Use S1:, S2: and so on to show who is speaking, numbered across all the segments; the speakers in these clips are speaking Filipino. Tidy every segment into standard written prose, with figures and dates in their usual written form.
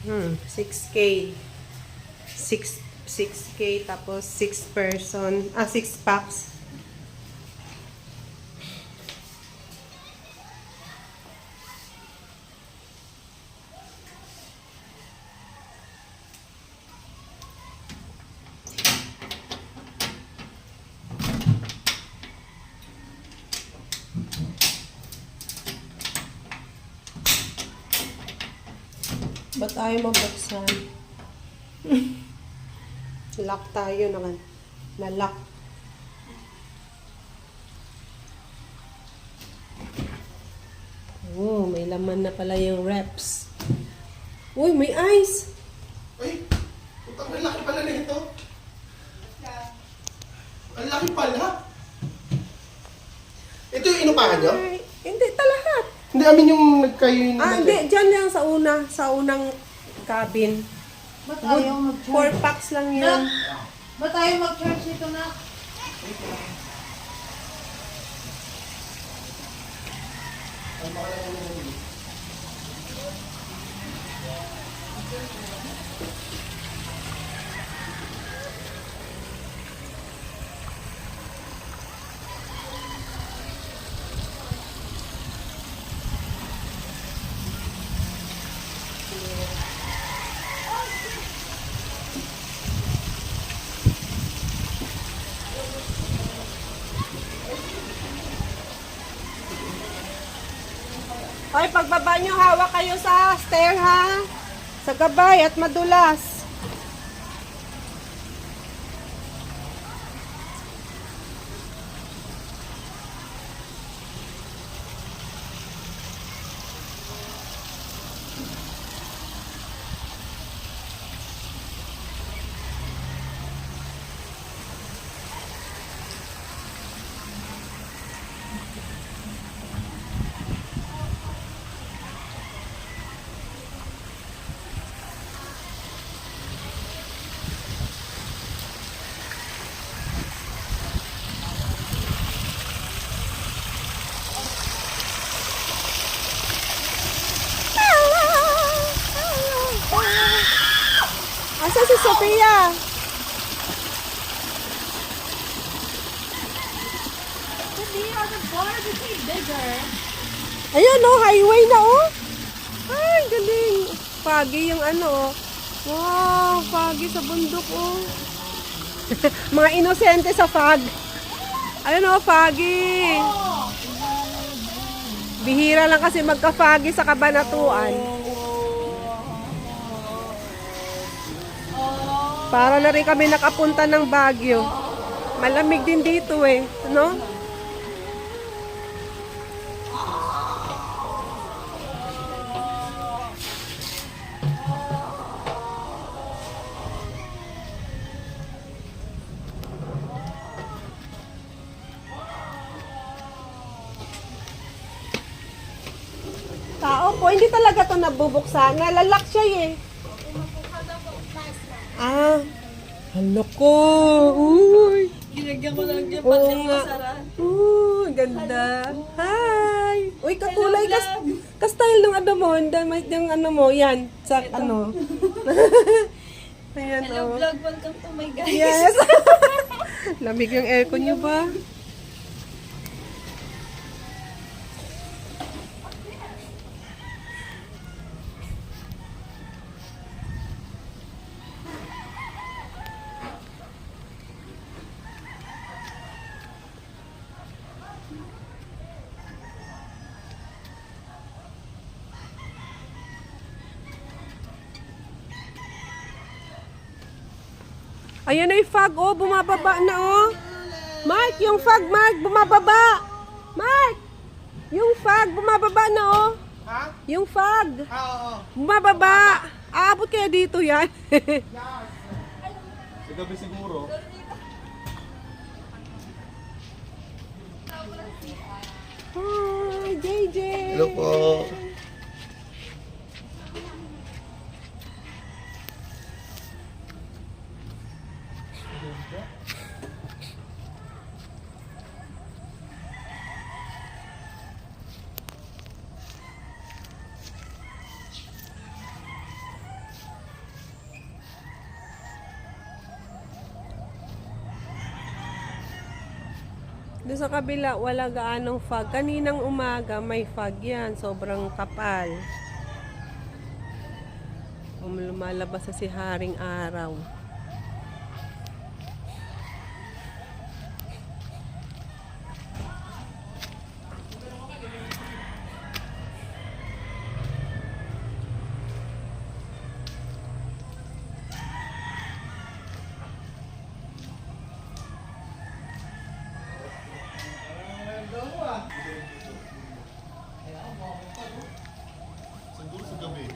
S1: 6K. 6K tapos 6 person. 6 packs. Ba't ayaw mabuksan? Lock tayo naman. Na-lock. Oh, may laman na pala yung reps. Uy, may ice!
S2: Ay, putang may laki pala na ito. Ang laki pala. Ito yung inupahan nyo?
S1: Ay, hindi, lahat.
S2: Hindi, amin yung nagkayo yung
S1: Hindi, dyan lang sa unang cabin.
S3: Ba't ayaw mag-charge?
S1: 4 packs lang yan.
S3: Ba't ayaw mag-charge ito na?
S1: Hoy, pagbaba nyo, hawak kayo sa stair ha. Sa gabay at madulas. Asa si Sophia?
S3: The other bar became bigger.
S1: Ayun oh, highway na oh. Ay, galing. Foggy yung ano oh. Wow, foggy sa bundok oh. Mga inosente sa fog. Ayun oh, foggy. Bihira lang kasi magka-foggy sa Kabanatuan. Para na rin kami nakapunta ng Baguio. Malamig din dito eh, no? Tao po, hindi talaga to nabubuksan. Nalalak siya eh. Ah, hala ko. Uy.
S3: Ginagyan ko lang dyan,
S1: Oo nga. Ganda. Hi. Uy, kakulay ka-style ng ano mo. Yung ano mo, yan. Sa ano. Ayan
S3: Hello
S1: oh.
S3: vlog, welcome to my guys.
S1: Yes. Lamig yung aircon nyo ba? Ayan na yung fog, oh. Bumababa na, oh. Mark, yung fog, Mark, bumababa. Mark, yung fog, bumababa na, oh.
S2: Ha?
S1: Yung fog,
S2: Oo.
S1: bumababa. Aabot kaya dito yan.
S2: Sa gabi siguro.
S1: Hi, JJ.
S2: Hello po.
S1: Doon sa kabila, wala gaanong fog. Kaninang umaga, may fog yan. Sobrang kapal. Lumalabas sa si Haring Araw.
S2: Siguro sa gabi.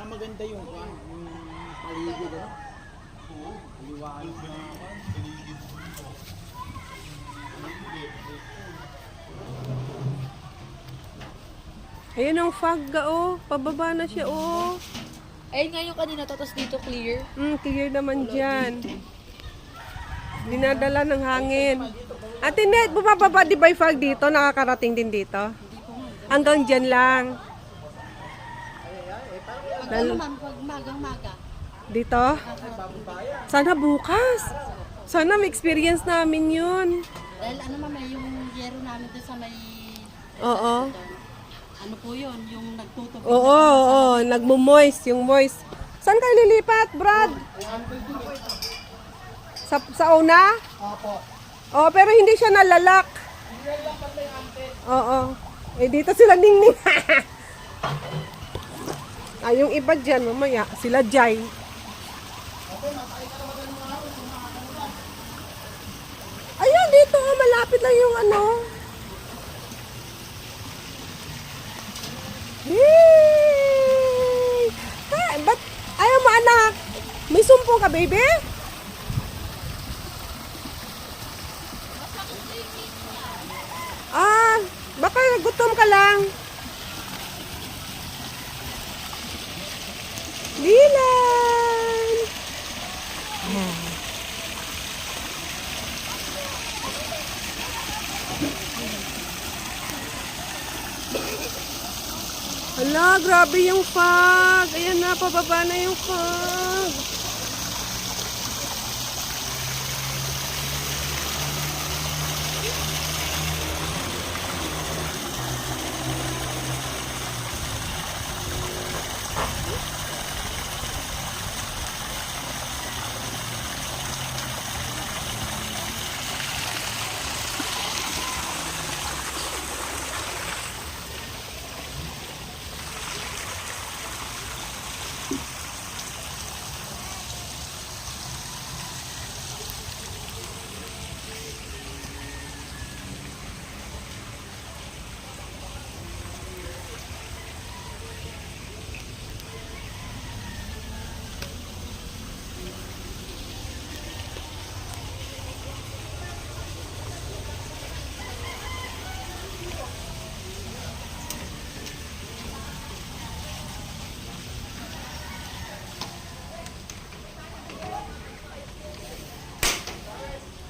S4: Maganda yung paligid, ano? Liwanag na.
S1: Ayun ang fog ga, oh. Pababa na siya, oh.
S3: Ayun nga yung kanina, tapos dito clear.
S1: Clear naman dyan. Dinadala ng hangin. Ate Net, bumababa di ba yung fog dito? Nakakarating din dito? Hanggang dyan lang.
S3: Pag ano ma'am, pag magang-maga.
S1: Dito? Sana bukas. Sana may experience namin yun.
S3: Dahil ano ma'am, yung yero namin doon sa may...
S1: Oo.
S3: Ano po yun, yung nagtutubig.
S1: Oo. Nagmo-moist, yung moist. Saan kayo lilipat, Brad? Sa una?
S2: Apo.
S1: Oo, pero hindi siya nalalak. Oo. Eh, dito sila ningning. Yung iba dyan, mamaya, sila Jai. Ayun, dito, malapit lang yung ano. Yay! Ba't ayaw mo, anak? May sumpong ka, baby? Baka gutom ka lang. Dilan! Hala, grabe yung fog. Ayan na, pababa na yung fog.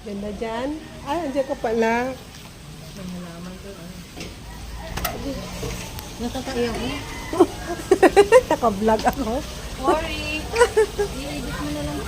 S1: Ganda dyan. Ay, andyan ka pala.
S3: Nakakaiyak mo?
S1: Naka-vlog ako.
S3: Sorry. I-edit mo na lang.